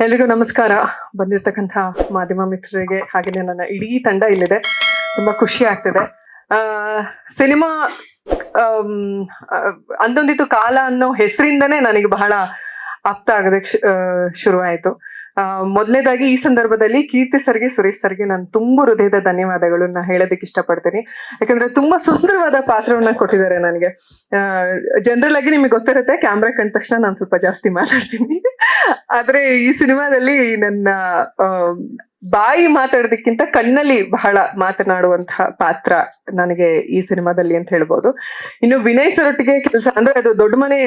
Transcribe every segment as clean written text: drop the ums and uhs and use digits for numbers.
ಎಲ್ರಿಗೂ ನಮಸ್ಕಾರ. ಬಂದಿರತಕ್ಕಂಥ ಮಾಧ್ಯಮ ಮಿತ್ರರಿಗೆ ಹಾಗೆಯೇ ನನ್ನ ಇಡೀ ತಂಡ ಇಲ್ಲಿದೆ. ತುಂಬಾ ಖುಷಿ ಆಗ್ತಿದೆ. ಸಿನಿಮಾ ಅಂದೊಂದಿತ್ತು ಕಾಲ ಅನ್ನೋ ಹೆಸರಿಂದನೇ ನನಗೆ ಬಹಳ ಆಪ್ತ ಆಗೋದಕ್ಕೆ ಶುರುವಾಯಿತು. ಮೊದಲನೇದಾಗಿ ಈ ಸಂದರ್ಭದಲ್ಲಿ ಕೀರ್ತಿ ಸರ್ಗೆ, ಸುರೇಶ್ ಸರ್ಗೆ ನಾನು ತುಂಬಾ ಹೃದಯದ ಧನ್ಯವಾದಗಳನ್ನ ಹೇಳೋದಕ್ಕೆ ಇಷ್ಟಪಡ್ತೀನಿ. ಯಾಕಂದ್ರೆ ತುಂಬಾ ಸುಂದರವಾದ ಪಾತ್ರವನ್ನ ಕೊಟ್ಟಿದ್ದಾರೆ ನನಗೆ. ಜನರಲ್ ಆಗಿ ನಿಮಗೆ ಗೊತ್ತಿರುತ್ತೆ, ಕ್ಯಾಮ್ರಾ ಕಂಡ ತಕ್ಷಣ ನಾನು ಸ್ವಲ್ಪ ಜಾಸ್ತಿ ಮಾತಾಡ್ತೀನಿ. ಆದ್ರೆ ಈ ಸಿನಿಮಾದಲ್ಲಿ ನನ್ನ ಬಾಯಿ ಮಾತಾಡೋದಕ್ಕಿಂತ ಕಣ್ಣಲ್ಲಿ ಬಹಳ ಮಾತನಾಡುವಂತಹ ಪಾತ್ರ ನನಗೆ ಈ ಸಿನಿಮಾದಲ್ಲಿ ಅಂತ ಹೇಳ್ಬೋದು. ಇನ್ನು ವಿನಯ್ ಸರೊಟ್ಟಿಗೆ ಕೆಲಸ ಅಂದ್ರೆ ಅದು ದೊಡ್ಡ ಮನೆ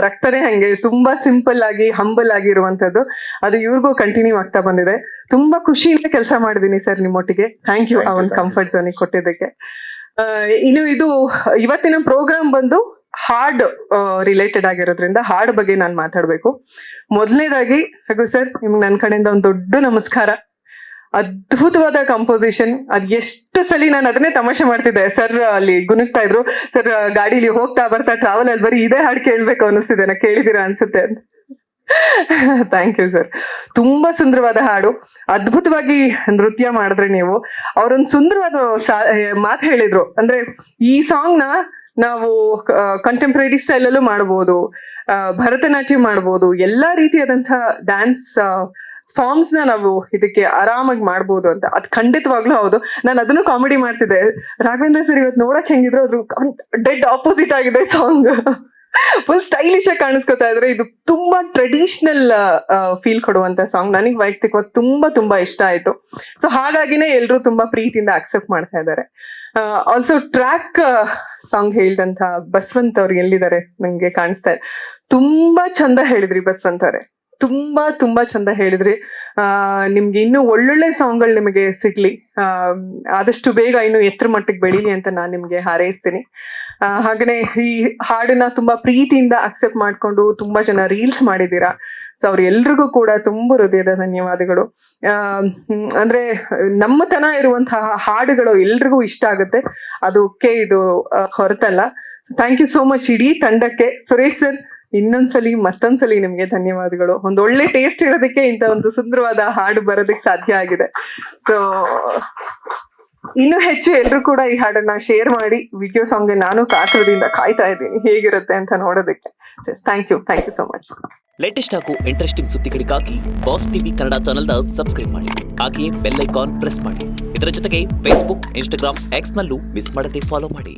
ರಕ್ತನೇ ಹಂಗೆ ತುಂಬಾ ಸಿಂಪಲ್ ಆಗಿ ಹಂಬಲ್ ಆಗಿ ಇರುವಂತದ್ದು. ಅದು ಇವ್ರಿಗೂ ಕಂಟಿನ್ಯೂ ಆಗ್ತಾ ಬಂದಿದೆ. ತುಂಬಾ ಖುಷಿಯಿಂದ ಕೆಲಸ ಮಾಡಿದೀನಿ ಸರ್ ನಿಮ್ಮೊಟ್ಟಿಗೆ. ಥ್ಯಾಂಕ್ ಯು ಆ ಒಂದು ಕಂಫರ್ಟ್ ಝೋನಿಗೆ ಕೊಟ್ಟಿದ್ದಕ್ಕೆ. ಇನ್ನು ಇದು ಇವತ್ತಿನ ಪ್ರೋಗ್ರಾಮ್ ಬಂದು ಹಾಡ್ ರಿಲೇಟೆಡ್ ಆಗಿರೋದ್ರಿಂದ ಹಾಡ್ ಬಗ್ಗೆ ನಾನು ಮಾತಾಡ್ಬೇಕು. ಮೊದಲನೇದಾಗಿ ರಘು ಸರ್, ನಿಮ್ಗೆ ನನ್ನ ಕಡೆಯಿಂದ ಒಂದು ದೊಡ್ಡ ನಮಸ್ಕಾರ. ಅದ್ಭುತವಾದ ಕಂಪೋಸಿಷನ್. ಅದ್ ಎಷ್ಟು ಸಲ ನಾನು ಅದನ್ನೇ ತಮಾಷೆ ಮಾಡ್ತಿದ್ದೆ. ಸರ್ ಅಲ್ಲಿ ಗುನುಗ್ತಾ ಇದ್ರು, ಸರ್ ಗಾಡಿಲಿ ಹೋಗ್ತಾ ಬರ್ತಾ ಟ್ರಾವೆಲ್ ಅಲ್ಲಿ ಬರೀ ಇದೇ ಹಾಡು ಕೇಳ್ಬೇಕು ಅನಿಸ್ತಿದೆ, ನಾ ಕೇಳಿದೀರಾ ಅನ್ಸುತ್ತೆ ಅಂತ. Thank you sir. ತುಂಬಾ ಸುಂದರವಾದ ಹಾಡು, ಅದ್ಭುತವಾಗಿ ನೃತ್ಯ ಮಾಡಿದ್ರಿ ನೀವು. ಅವ್ರೊಂದು ಸುಂದರವಾದ ಮಾತು ಹೇಳಿದ್ರು. ಅಂದ್ರೆ ಈ ಸಾಂಗ್ ನ ನಾವು ಕಂಟೆಂಪ್ರರಿ ಸ್ಟೈಲ್ ಅಲ್ಲೂ ಮಾಡಬಹುದು, ಭರತನಾಟ್ಯ ಮಾಡಬಹುದು, ಎಲ್ಲಾ ರೀತಿಯಾದಂತಹ ಡ್ಯಾನ್ಸ್ ಫಾರ್ಮ್ಸ್ ನ ನಾವು ಇದಕ್ಕೆ ಆರಾಮಾಗಿ ಮಾಡ್ಬೋದು ಅಂತ. ಅದ್ ಖಂಡಿತವಾಗ್ಲೂ ಹೌದು. ನಾನು ಅದನ್ನು ಕಾಮಿಡಿ ಮಾಡ್ತಿದ್ದೆ. ರಾಘವೇಂದ್ರ ಸರ್ ಇವತ್ತು ನೋಡಕ್ ಹೆಂಗಿದ್ರು ಅದು ಡೆಡ್ ಆಪೋಸಿಟ್ ಆಗಿದೆ ಸಾಂಗ್. ಫುಲ್ ಸ್ಟೈಲಿಶ್ ಆಗಿ ಕಾಣಿಸ್ಕೊತಾ ಇದ್ರೆ, ಇದು ತುಂಬಾ ಟ್ರೆಡಿಷನಲ್ ಫೀಲ್ ಕೊಡುವಂತ ಸಾಂಗ್. ನನಗೆ ವೈಯಕ್ತಿಕವಾಗಿ ತುಂಬಾ ಇಷ್ಟ ಆಯ್ತು. ಸೊ ಹಾಗಾಗಿನೇ ಎಲ್ರು ತುಂಬಾ ಪ್ರೀತಿಯಿಂದ ಅಕ್ಸೆಪ್ಟ್ ಮಾಡ್ತಾ ಇದ್ದಾರೆ. ಆಲ್ಸೋ ಟ್ರ್ಯಾಕ್ ಸಾಂಗ್ ಹೇಳಿದಂತ ಬಸವಂತ್ ಅವ್ರು ಎಲ್ಲಿದ್ದಾರೆ ನಂಗೆ ಕಾಣಿಸ್ತಾ ಇದೆ. ತುಂಬಾ ಚಂದ ಹೇಳಿದ್ರಿ ಬಸವಂತ್ ಅವರೇ, ತುಂಬಾ ಚಂದ ಹೇಳಿದ್ರಿ. ನಿಮ್ಗೆ ಇನ್ನೂ ಒಳ್ಳೊಳ್ಳೆ ಸಾಂಗ್ಗಳು ನಿಮಗೆ ಸಿಗ್ಲಿ, ಆದಷ್ಟು ಬೇಗ ಇನ್ನು ಎತ್ತರ ಮಟ್ಟಿಗೆ ಬೆಳೀಲಿ ಅಂತ ನಾನು ನಿಮ್ಗೆ ಹಾರೈಸ್ತೀನಿ. ಹಾಗೇನೆ ಈ ಹಾಡನ್ನ ತುಂಬಾ ಪ್ರೀತಿಯಿಂದ ಅಕ್ಸೆಪ್ಟ್ ಮಾಡ್ಕೊಂಡು ತುಂಬಾ ಜನ ರೀಲ್ಸ್ ಮಾಡಿದೀರಾ. ಸೊ ಅವ್ರೆಲ್ರಿಗೂ ಕೂಡ ತುಂಬಾ ಹೃದಯದ ಧನ್ಯವಾದಗಳು. ಅಂದ್ರೆ ನಮ್ಮತನ ಇರುವಂತಹ ಹಾಡುಗಳು ಎಲ್ರಿಗೂ ಇಷ್ಟ ಆಗುತ್ತೆ, ಅದಕ್ಕೆ ಇದು ಹೊರತಲ್ಲ. ಥ್ಯಾಂಕ್ ಯು ಸೋ ಮಚ್ ಇಡೀ ತಂಡಕ್ಕೆ. ಸುರೇಶ್ ಸರ್, ಮತ್ತೊಂದ್ಸಲಿ ನಿಮ್ಗೆ ಧನ್ಯವಾದಗಳು. ಒಂದು ಒಳ್ಳೆ ಟೇಸ್ಟ್ ಇರೋದಕ್ಕೆ ಇಂಥ ಒಂದು ಸುಂದರವಾದ ಹಾಡು ಬರೋದಕ್ಕೆ ಸಾಧ್ಯ ಆಗಿದೆ. ಸೊ ಇನ್ನು ಹೆಚ್ಚು ಎಲ್ರು ಕೂಡ ಈ ಹಾಡನ್ನ ಶೇರ್ ಮಾಡಿ ವಿಡಿಯೋ ಸಾಂಗ್ ನಾನು ಕಾತರದಿಂದ ಕಾಯ್ತಾ ಇದ್ದೀನಿ ಹೇಗಿರುತ್ತೆ ಅಂತ ನೋಡೋದಕ್ಕೆ. Thank you so much. Latest ಹಾಗೂ ಇಂಟ್ರೆಸ್ಟಿಂಗ್ ಸುದ್ದಿಗಳಿಗಾಗಿ ಬಾಸ್ ಟಿವಿ ಕನ್ನಡ ಚಾನೆಲ್ನ ಸಬ್ಸ್ಕ್ರೈಬ್ ಮಾಡಿ, ಹಾಗೆಯೇ ಬೆಲ್ ಐಕಾನ್ ಪ್ರೆಸ್ ಮಾಡಿ. ಇದರ ಜೊತೆಗೆ ಫೇಸ್ಬುಕ್, ಇನ್ಸ್ಟಾಗ್ರಾಮ್, ಎಕ್ಸ್ ನಲ್ಲೂ ಮಿಸ್ ಮಾಡದೆ ಫಾಲೋ ಮಾಡಿ.